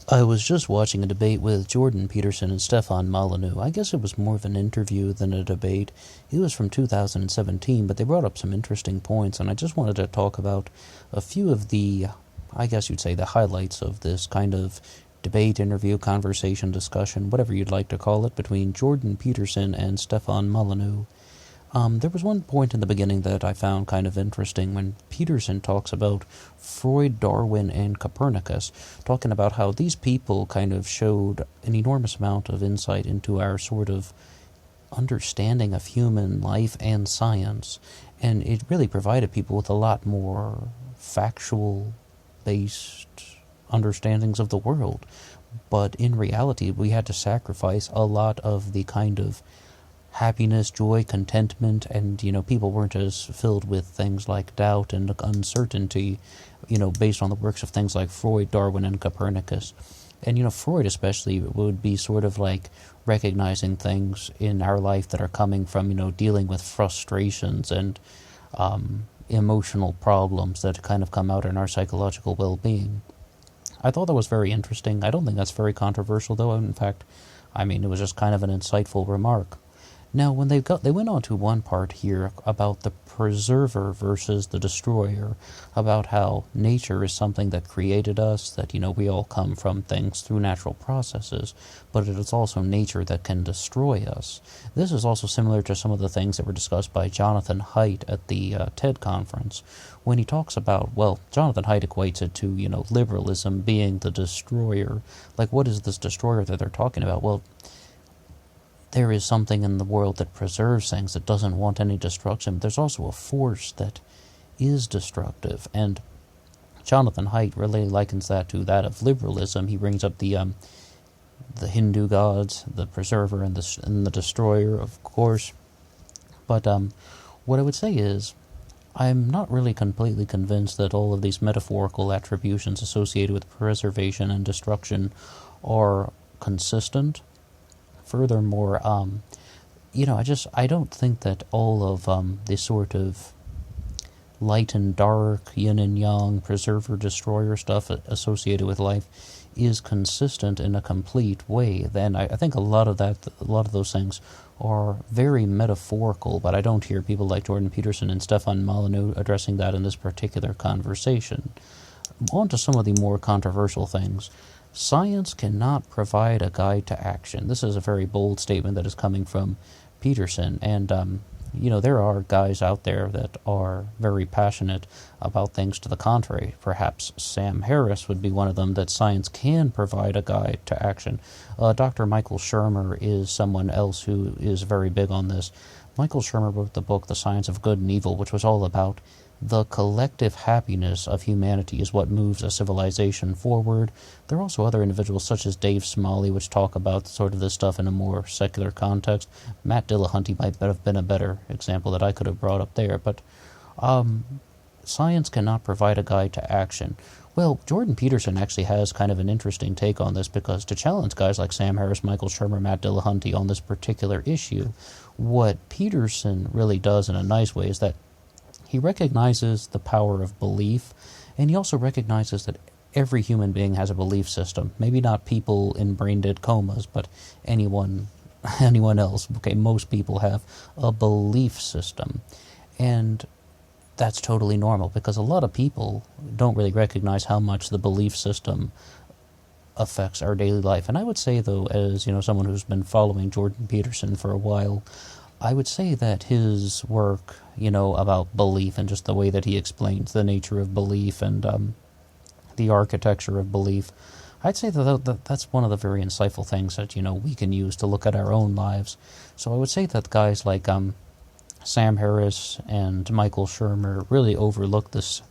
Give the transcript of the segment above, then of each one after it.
I was just watching a debate with Jordan Peterson and Stefan Molyneux. I guess it was more of an interview than a debate. It was from 2017, but they brought up some interesting points, and I just wanted to talk about a few of the, I guess you'd say, the highlights of this kind of debate, interview, conversation, discussion, whatever you'd like to call it, between Jordan Peterson and Stefan Molyneux. There was one point in the beginning that I found kind of interesting when Peterson talks about Freud, Darwin, and Copernicus, talking about how these people kind of showed an enormous amount of insight into our sort of understanding of human life and science, and it really provided people with a lot more factual-based understandings of the world. But in reality, we had to sacrifice a lot of the kind of happiness, joy, contentment, and, people weren't as filled with things like doubt and uncertainty, based on the works of things like Freud, Darwin, and Copernicus. And, Freud especially would be sort of like recognizing things in our life that are coming from, dealing with frustrations and emotional problems that kind of come out in our psychological well-being. I thought that was very interesting. I don't think that's very controversial, though. In fact, it was just kind of an insightful remark. Now, when they went on to one part here about the preserver versus the destroyer, about how nature is something that created us, that, we all come from things through natural processes, but it is also nature that can destroy us. This is also similar to some of the things that were discussed by Jonathan Haidt at the TED conference, when he talks about, Jonathan Haidt equates it to, liberalism being the destroyer. Like, what is this destroyer that they're talking about? Well, there is something in the world that preserves things, that doesn't want any destruction, but there's also a force that is destructive. And Jonathan Haidt really likens that to that of liberalism. He brings up the Hindu gods, the preserver and the destroyer, of course. But what I would say is, I'm not really completely convinced that all of these metaphorical attributions associated with preservation and destruction are consistent. Furthermore, I don't think that all of this sort of light and dark, yin and yang, preserver, destroyer stuff associated with life is consistent in a complete way. Then I think a lot of those things are very metaphorical, but I don't hear people like Jordan Peterson and Stefan Molyneux addressing that in this particular conversation. On to some of the more controversial things. Science cannot provide a guide to action. This is a very bold statement that is coming from Peterson, and there are guys out there that are very passionate about things to the contrary. Perhaps Sam Harris would be one of them, that science can provide a guide to action. Dr. Michael Shermer is someone else who is very big on this. Michael Shermer wrote the book The Science of Good and Evil, which was all about the collective happiness of humanity is what moves a civilization forward. There are also other individuals such as Dave Smalley, which talk about sort of this stuff in a more secular context. Matt Dillahunty might have been a better example that I could have brought up there. But science cannot provide a guide to action. Well, Jordan Peterson actually has kind of an interesting take on this, because to challenge guys like Sam Harris, Michael Shermer, Matt Dillahunty on this particular issue, what Peterson really does in a nice way is that he recognizes the power of belief, and he also recognizes that every human being has a belief system. Maybe not people in brain-dead comas, but anyone else. Okay, most people have a belief system. And that's totally normal, because a lot of people don't really recognize how much the belief system affects our daily life. And I would say, though, as someone who's been following Jordan Peterson for a while, I would say that his work, about belief and just the way that he explains the nature of belief and the architecture of belief, I'd say that that's one of the very insightful things that, we can use to look at our own lives. So I would say that guys like Sam Harris and Michael Shermer really overlook this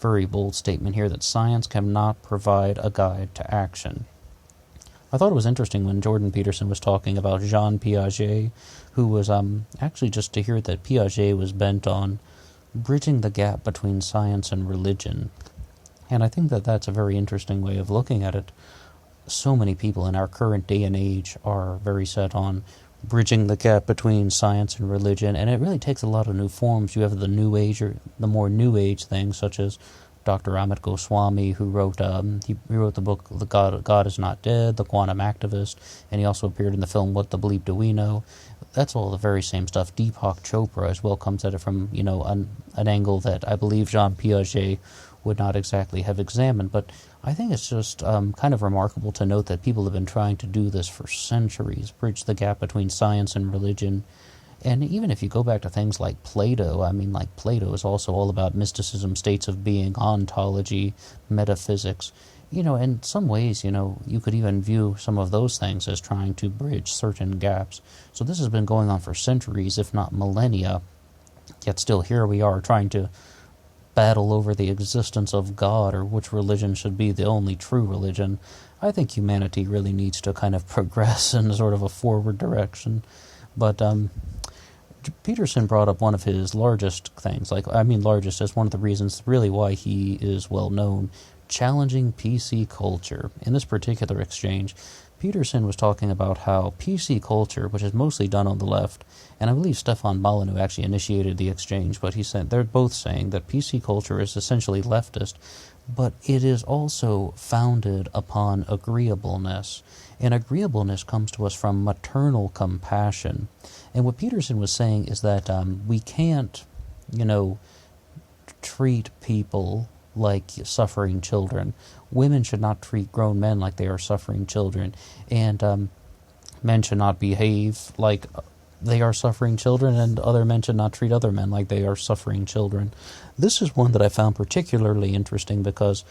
very bold statement here that science cannot provide a guide to action. I thought it was interesting when Jordan Peterson was talking about Jean Piaget, who was actually, just to hear that Piaget was bent on bridging the gap between science and religion. And I think that that's a very interesting way of looking at it. So many people in our current day and age are very set on bridging the gap between science and religion, and it really takes a lot of new forms. You have the New Age, or the more New Age things, such as Dr. Amit Goswami, who wrote he wrote the book "The God Is Not Dead," "The Quantum Activist," and he also appeared in the film "What the Bleep Do We Know." That's all the very same stuff. Deepak Chopra as well comes at it from an angle that I believe Jean Piaget would not exactly have examined. But I think it's just kind of remarkable to note that people have been trying to do this for centuries, bridge the gap between science and religion. And even if you go back to things like Plato, Plato is also all about mysticism, states of being, ontology, metaphysics. In some ways, you could even view some of those things as trying to bridge certain gaps. So this has been going on for centuries, if not millennia, yet still here we are trying to battle over the existence of God or which religion should be the only true religion. I think humanity really needs to kind of progress in sort of a forward direction. But Peterson brought up one of his largest things, largest as one of the reasons really why he is well known, challenging PC culture. In this particular exchange, Peterson was talking about how PC culture, which is mostly done on the left, and I believe Stefan Molyneux actually initiated the exchange, but he said they're both saying that PC culture is essentially leftist, but it is also founded upon agreeableness. And agreeableness comes to us from maternal compassion. And what Peterson was saying is that we can't, treat people like suffering children. Women should not treat grown men like they are suffering children. And men should not behave like they are suffering children, and other men should not treat other men like they are suffering children. This is one that I found particularly interesting because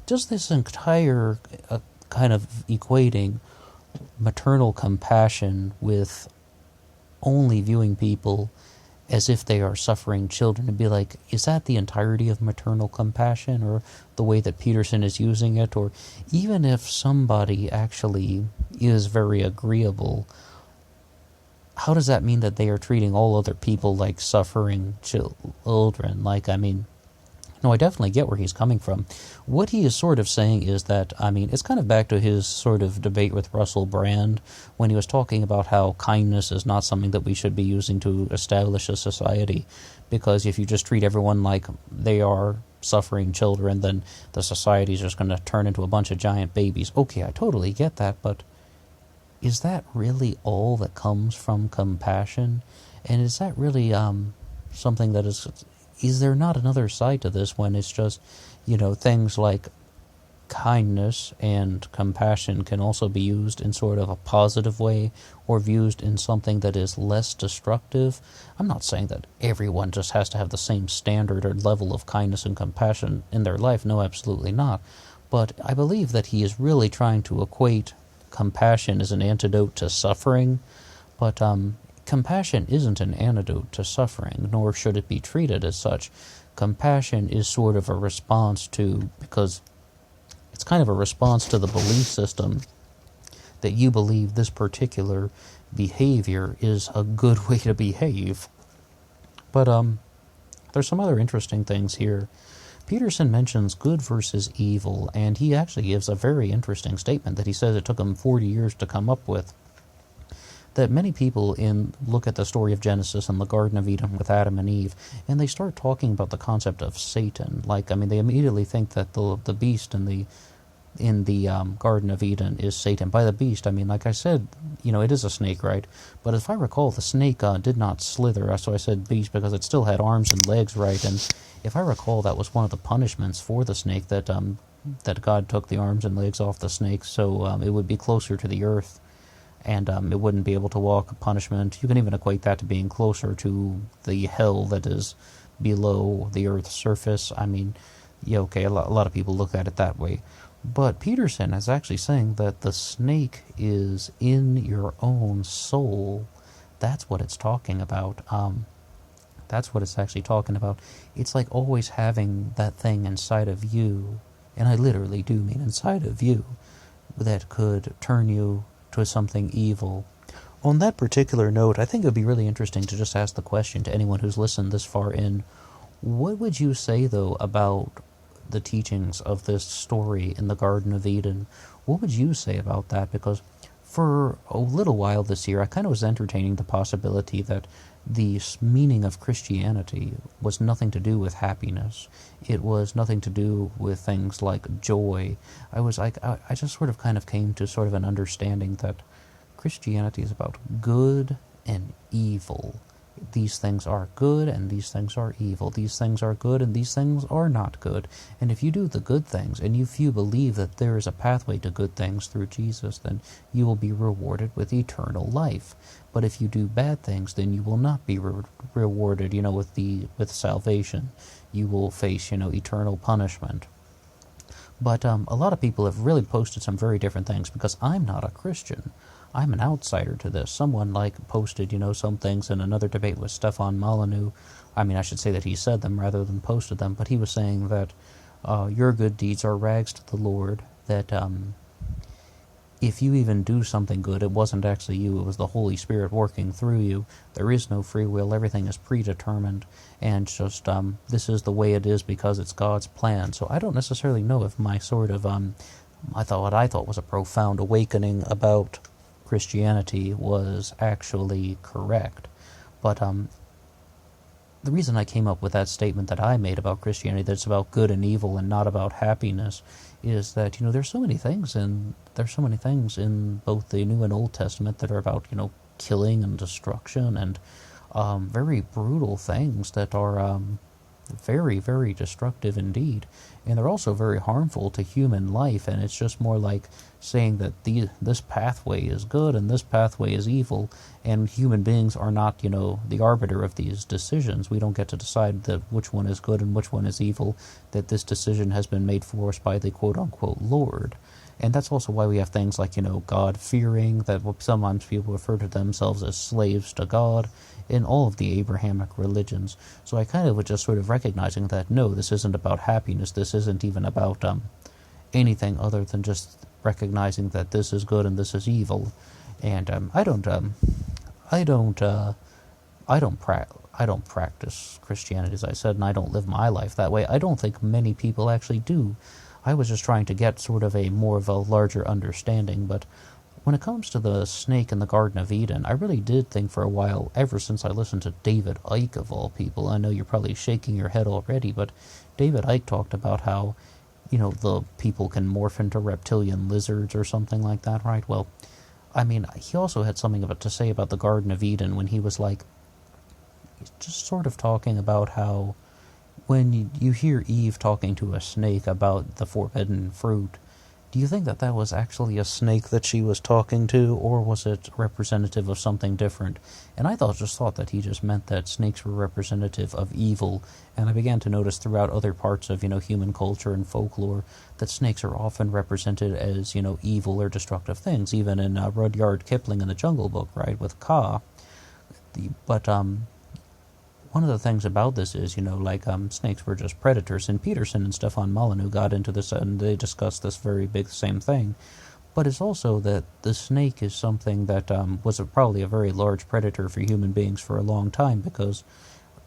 just this entire kind of equating maternal compassion with only viewing people as if they are suffering children, and be like, is that the entirety of maternal compassion, or the way that Peterson is using it? Or even if somebody actually is very agreeable, how does that mean that they are treating all other people like suffering children? No, I definitely get where he's coming from. What he is sort of saying is that, it's kind of back to his sort of debate with Russell Brand when he was talking about how kindness is not something that we should be using to establish a society, because if you just treat everyone like they are suffering children, then the society is just going to turn into a bunch of giant babies. Okay, I totally get that, but is that really all that comes from compassion? And is that really something that is there not another side to this when it's just, things like kindness and compassion can also be used in sort of a positive way, or used in something that is less destructive? I'm not saying that everyone just has to have the same standard or level of kindness and compassion in their life. No, absolutely not. But I believe that he is really trying to equate compassion as an antidote to suffering, but compassion isn't an antidote to suffering, nor should it be treated as such. Compassion is sort of a response to, because it's kind of a response to the belief system that you believe this particular behavior is a good way to behave. But there's some other interesting things here. Peterson mentions good versus evil, and he actually gives a very interesting statement that he says it took him 40 years to come up with. That many people look at the story of Genesis and the Garden of Eden with Adam and Eve, and they start talking about the concept of Satan. They immediately think that the beast in the Garden of Eden is Satan. By the beast, like I said, it is a snake, right? But if I recall, the snake did not slither, so I said beast because it still had arms and legs, right? And if I recall, that was one of the punishments for the snake, that God took the arms and legs off the snake, so it would be closer to the earth, and it wouldn't be able to walk. Punishment. You can even equate that to being closer to the hell that is below the Earth's surface. A lot of people look at it that way. But Peterson is actually saying that the snake is in your own soul. That's what it's talking about. That's what it's actually talking about. It's like always having that thing inside of you, and I literally do mean inside of you, that could turn you to something evil. On that particular note, I think it would be really interesting to just ask the question to anyone who's listened this far in, what would you say, though, about the teachings of this story in the Garden of Eden? What would you say about that? Because for a little while this year, I kind of was entertaining the possibility that the meaning of Christianity was nothing to do with happiness. It was nothing to do with things like joy. I just sort of kind of came to sort of an understanding that Christianity is about good and evil. These things are good and these things are evil. These things are good and these things are not good. And if you do the good things, and if you believe that there is a pathway to good things through Jesus, then you will be rewarded with eternal life. But if you do bad things, then you will not be rewarded, with salvation. You will face, eternal punishment. But a lot of people have really posted some very different things, because I'm not a Christian. I'm an outsider to this. Someone posted, some things in another debate with Stefan Molyneux. I mean, I should say that he said them rather than posted them, but he was saying that your good deeds are rags to the Lord, that if you even do something good, it wasn't actually you, it was the Holy Spirit working through you. There is no free will, everything is predetermined, and just this is the way it is because it's God's plan. So I don't necessarily know if my sort of, what I thought was a profound awakening about Christianity was actually correct. But the reason I came up with that statement that I made about Christianity, that it's about good and evil and not about happiness, is that there's so many things in both the New and Old Testament that are about killing and destruction and very brutal things that are very, very destructive indeed, and they're also very harmful to human life. And it's just more like saying that this pathway is good and this pathway is evil, and human beings are not the arbiter of these decisions. We don't get to decide that which one is good and which one is evil, that this decision has been made for us by the quote-unquote Lord. And that's also why we have things like, God-fearing, that sometimes people refer to themselves as slaves to God in all of the Abrahamic religions. So I kind of was just sort of recognizing that, no, this isn't about happiness, this isn't even about anything other than just recognizing that this is good and this is evil. And I don't practice Christianity, as I said, and I don't live my life that way. I don't think many people actually do. I was just trying to get sort of more of a larger understanding. But when it comes to the snake in the Garden of Eden, I really did think for a while, ever since I listened to David Icke of all people. I know you're probably shaking your head already, but David Icke talked about how the people can morph into reptilian lizards or something like that, right? Well, I mean, he also had something to say about the Garden of Eden when he was just sort of talking about how when you hear Eve talking to a snake about the forbidden fruit, do you think that that was actually a snake that she was talking to, or was it representative of something different? And I just thought that he just meant that snakes were representative of evil, and I began to notice throughout other parts of, human culture and folklore that snakes are often represented as, evil or destructive things, even in Rudyard Kipling in the Jungle Book, right, with Kaa. But one of the things about this is, snakes were just predators, and Peterson and Stefan Molyneux got into this, and they discussed this very big same thing. But it's also that the snake is something that was probably a very large predator for human beings for a long time, because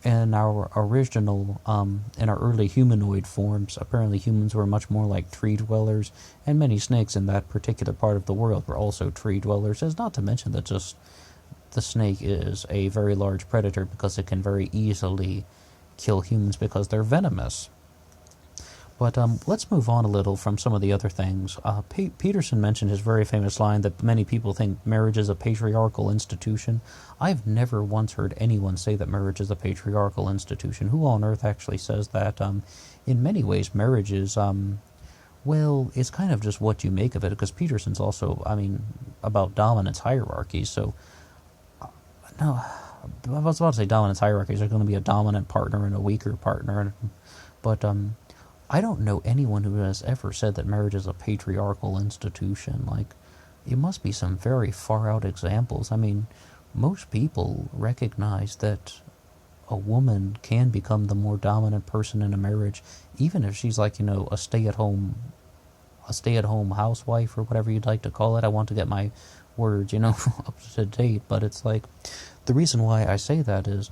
in our early humanoid forms, apparently humans were much more like tree dwellers, and many snakes in that particular part of the world were also tree dwellers, as not to mention that just the snake is a very large predator because it can very easily kill humans because they're venomous. But let's move on a little from some of the other things. Peterson mentioned his very famous line that many people think marriage is a patriarchal institution. I've never once heard anyone say that marriage is a patriarchal institution. Who on earth actually says that? In many ways, marriage is, it's kind of just what you make of it, because Peterson's also, about dominance hierarchies, so no, I was about to say dominance hierarchies. There's going to be a dominant partner and a weaker partner, but I don't know anyone who has ever said that marriage is a patriarchal institution. It must be some very far-out examples. Most people recognize that a woman can become the more dominant person in a marriage, even if she's a stay-at-home housewife or whatever you'd like to call it. I want to get my words, up to date, but it's the reason why I say that is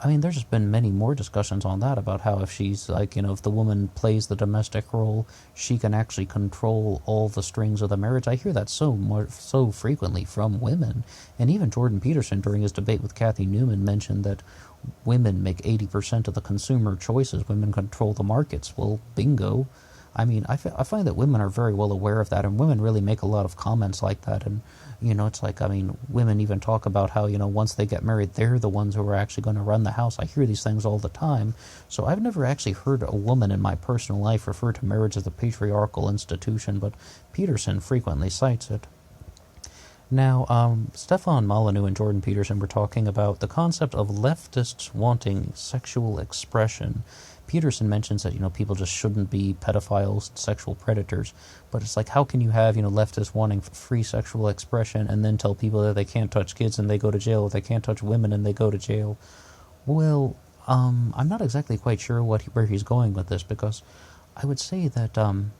I mean, there's just been many more discussions on that about how if she's like, if the woman plays the domestic role, she can actually control all the strings of the marriage. I hear that so frequently from women. And even Jordan Peterson, during his debate with Kathy Newman, mentioned that women make 80% of the consumer choices. Women control the markets. Well, bingo. I mean, I find that women are very well aware of that, and women really make a lot of comments like that. And, it's like, I mean, women even talk about how, once they get married, they're the ones who are actually going to run the house. I hear these things all the time. So I've never actually heard a woman in my personal life refer to marriage as a patriarchal institution, but Peterson frequently cites it. Now, Stefan Molyneux and Jordan Peterson were talking about the concept of leftists wanting sexual expression. Peterson mentions that, people just shouldn't be pedophiles, sexual predators. But it's like, how can you have, leftists wanting free sexual expression and then tell people that they can't touch kids and they go to jail, or they can't touch women and they go to jail? Well, I'm not exactly quite sure where he's going with this, because I would say that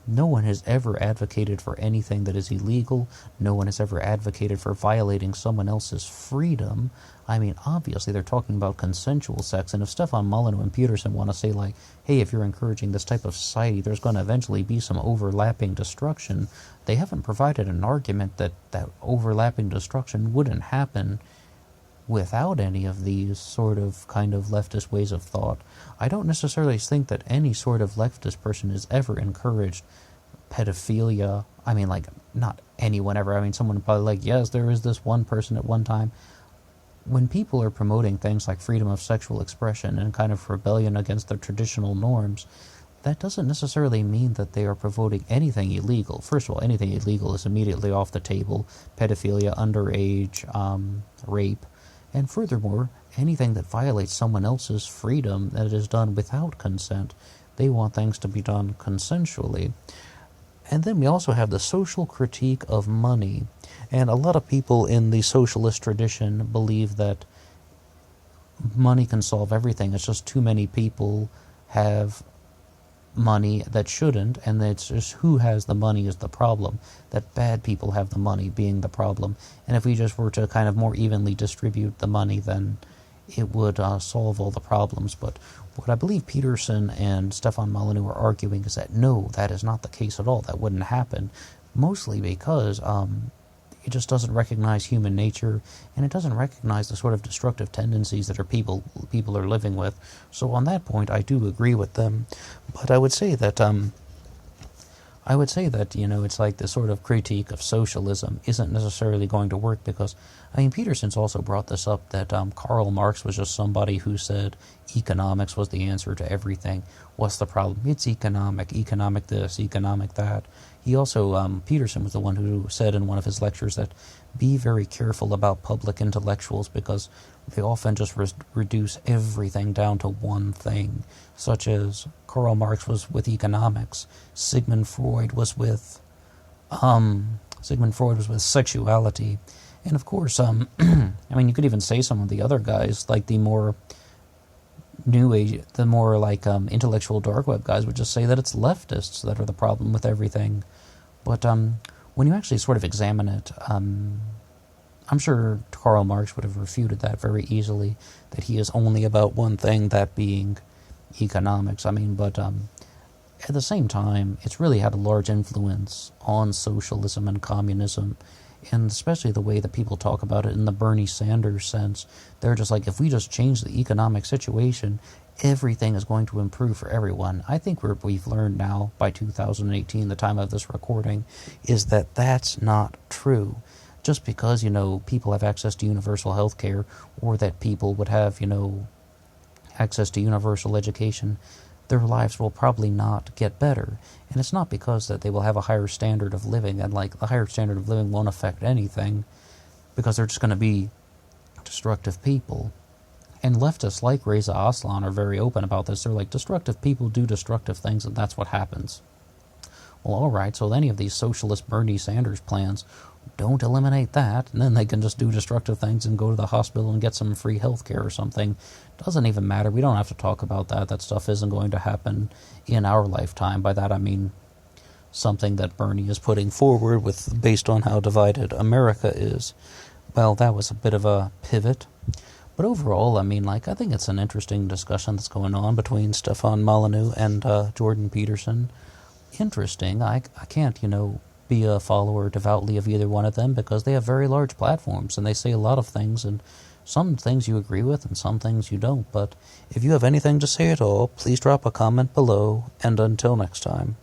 no one has ever advocated for anything that is illegal. No one has ever advocated for violating someone else's freedom. I mean, obviously they're talking about consensual sex, and if Stefan Molyneux and Peterson want to say, like, hey, if you're encouraging this type of society, there's going to eventually be some overlapping destruction, they haven't provided an argument that overlapping destruction wouldn't happen without any of these sort of kind of leftist ways of thought. I don't necessarily think that any sort of leftist person has ever encouraged pedophilia. I mean, like, not anyone ever. I mean, someone would probably like, yes, there is this one person at one time. When people are promoting things like freedom of sexual expression and kind of rebellion against the traditional norms, that doesn't necessarily mean that they are promoting anything illegal. First of all, anything illegal is immediately off the table. Pedophilia, underage, rape. And furthermore, anything that violates someone else's freedom that is done without consent, they want things to be done consensually. And then we also have the social critique of money. And a lot of people in the socialist tradition believe that money can solve everything. It's just too many people have money that shouldn't, and it's just who has the money is the problem. That bad people have the money being the problem. And if we just were to kind of more evenly distribute the money, then it would solve all the problems. But what I believe Peterson and Stefan Molyneux are arguing is that no, that is not the case at all. That wouldn't happen. Mostly because it just doesn't recognize human nature, and it doesn't recognize the sort of destructive tendencies that people are living with. So on that point, I do agree with them. But I would say that it's like this sort of critique of socialism isn't necessarily going to work, because, I mean, Peterson's also brought this up that Karl Marx was just somebody who said economics was the answer to everything. What's the problem? It's economic this, economic that. He also, Peterson was the one who said in one of his lectures that be very careful about public intellectuals, because they often just reduce everything down to one thing, such as Karl Marx was with economics, Sigmund Freud was with sexuality, and of course, I mean, you could even say some of the other guys, like the more new age, the more like intellectual dark web guys would just say that it's leftists that are the problem with everything. But when you actually sort of examine it, I'm sure Karl Marx would have refuted that very easily, that he is only about one thing, that being economics. I mean, but at the same time, it's really had a large influence on socialism and communism, and especially the way that people talk about it in the Bernie Sanders sense. They're just like, if we just change the economic situation, everything is going to improve for everyone. I think we've learned now, by 2018, the time of this recording, is that that's not true. Just because, people have access to universal health care, or that people would have, access to universal education, their lives will probably not get better. And it's not because that they will have a higher standard of living, and like the higher standard of living won't affect anything, because they're just going to be destructive people. And leftists like Reza Aslan are very open about this. They're like, destructive people do destructive things, and that's what happens. Well, alright, so any of these socialist Bernie Sanders plans don't eliminate that, and then they can just do destructive things and go to the hospital and get some free health care or something. Doesn't even matter. We don't have to talk about that. That stuff isn't going to happen in our lifetime. By that I mean something that Bernie is putting forward based on how divided America is. Well, that was a bit of a pivot. But overall, I mean, like, I think it's an interesting discussion that's going on between Stefan Molyneux and Jordan Peterson. Interesting. I can't, be a follower devoutly of either one of them because they have very large platforms and they say a lot of things, and some things you agree with and some things you don't. But if you have anything to say at all, please drop a comment below, and until next time.